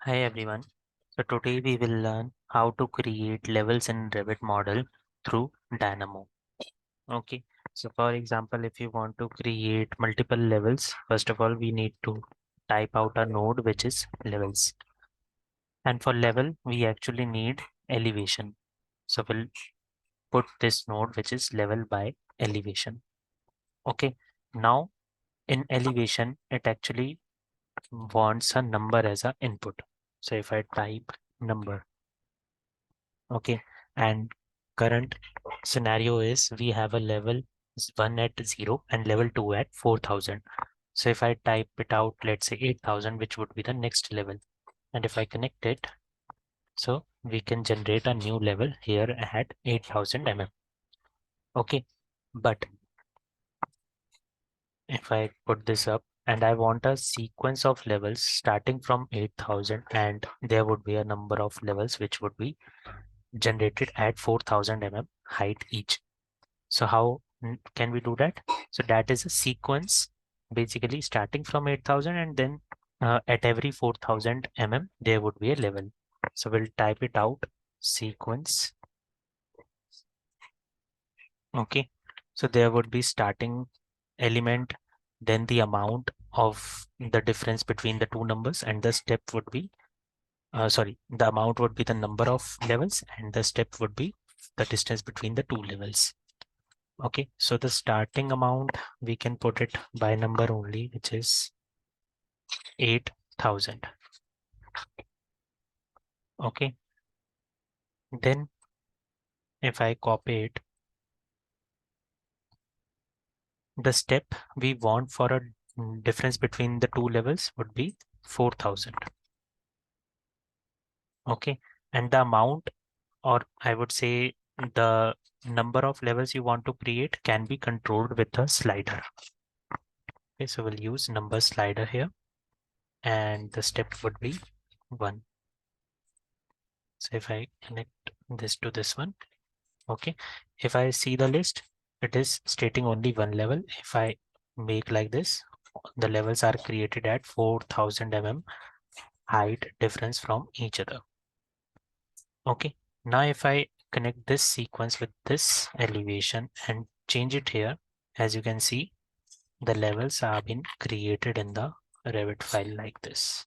Hi everyone. So today we will learn how to create levels in Revit model through Dynamo. Okay. So for example, if you want to create multiple levels, first of all, we need to type out a node which is levels. And for level, we actually need elevation. So we'll put this node which is level by elevation. Okay. Now in elevation, it actually wants a number as a input. So if I type number. Okay, and current scenario is we have a level 1 at 0 and level 2 at 4000. So if I type it out, let's say 8000, which would be the next level. And if I connect it, so we can generate a new level here at 8000 mm. Okay, but if I put this up and I want a sequence of levels starting from 8000, and there would be a number of levels which would be generated at 4000 mm height each. So how can we do that? So that is a sequence basically starting from 8000, and then at every 4000 mm there would be a level. So we'll type it out, sequence. Okay. So there would be starting element, then the amount of the difference between the two numbers, and the step would be the amount would be the number of levels, and the step would be the distance between the two levels. Okay, so the starting amount, we can put it by number only, which is 8000. Okay, then if I copy it, the step we want for a difference between the two levels would be 4000. Okay, and the amount, or I would say the number of levels you want to create, can be controlled with a slider. Okay, so we'll use number slider here, and the step would be 1. So if I connect this to this one, okay, if I see the list, it is stating only one level. If I make like this, the levels are created at 4000 mm height difference from each other. Okay, now if I connect this sequence with this elevation and change it here, as you can see, the levels have been created in the Revit file like this.